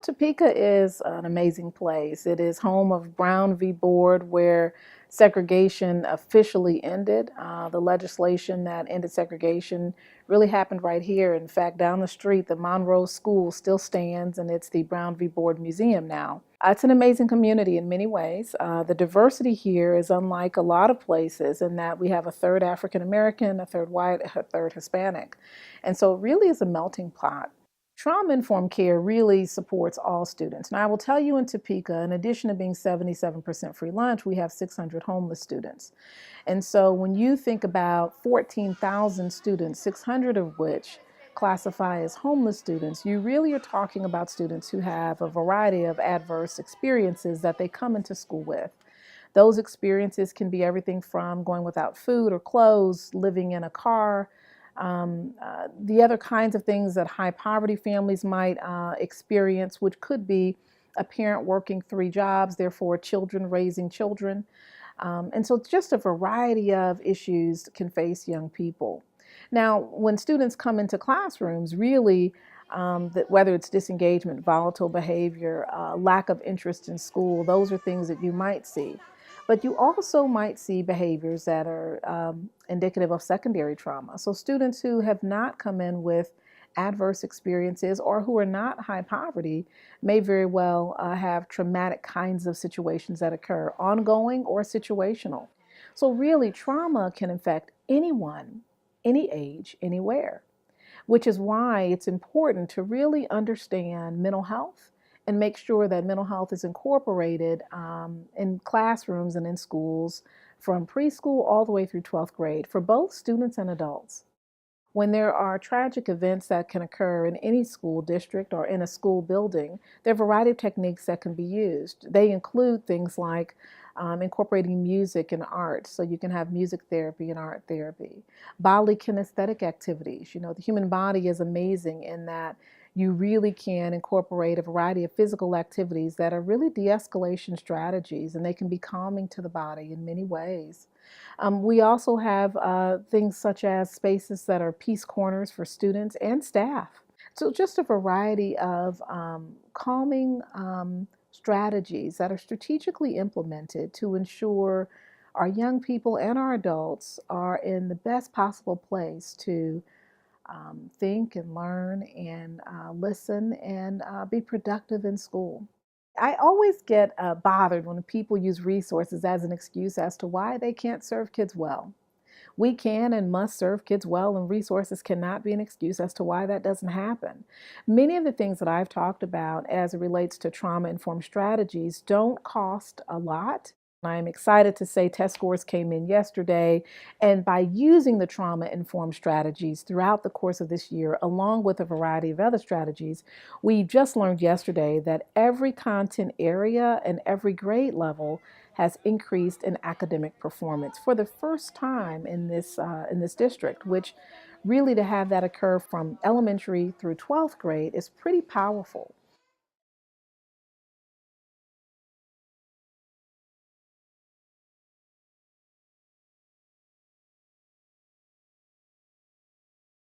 Topeka is an amazing place. It is home of Brown v. Board, where segregation officially ended. The legislation that ended segregation really happened right here. In fact, down the street, the Monroe School still stands, and it's the Brown v. Board Museum now. It's an amazing community in many ways. The diversity here is unlike a lot of places in that we have a third African American, a third white, a third Hispanic. And so it really is a melting pot. Trauma-informed care really supports all students. Now, I will tell you in Topeka, in addition to being 77% free lunch, we have 600 homeless students. And so when you think about 14,000 students, 600 of which classify as homeless students, you really are talking about students who have a variety of adverse experiences that they come into school with. Those experiences can be everything from going without food or clothes, living in a car, the other kinds of things that high poverty families might experience, which could be a parent working 3 jobs, therefore children raising children. And so just a variety of issues can face young people. Now, when students come into classrooms, really, whether it's disengagement, volatile behavior, lack of interest in school, those are things that you might see. But you also might see behaviors that are indicative of secondary trauma. So students who have not come in with adverse experiences or who are not high poverty may very well have traumatic kinds of situations that occur, ongoing or situational. So really, trauma can affect anyone, any age, anywhere, which is why it's important to really understand mental health and make sure that mental health is incorporated in classrooms and in schools from preschool all the way through 12th grade for both students and adults. When there are tragic events that can occur in any school district or in a school building, there are a variety of techniques that can be used. They include things like incorporating music and art, so you can have music therapy and art therapy. Bodily kinesthetic activities. You know, the human body is amazing in that you really can incorporate a variety of physical activities that are really de-escalation strategies, and they can be calming to the body in many ways. We also have things such as spaces that are peace corners for students and staff. So just a variety of calming strategies that are strategically implemented to ensure our young people and our adults are in the best possible place to think and learn and listen and be productive in school. I always get bothered when people use resources as an excuse as to why they can't serve kids well. We can and must serve kids well, and resources cannot be an excuse as to why that doesn't happen. Many of the things that I've talked about as it relates to trauma-informed strategies don't cost a lot. I'm excited to say test scores came in yesterday, and by using the trauma-informed strategies throughout the course of this year, along with a variety of other strategies, we just learned yesterday that every content area and every grade level has increased in academic performance for the first time in this district, which really to have that occur from elementary through 12th grade is pretty powerful.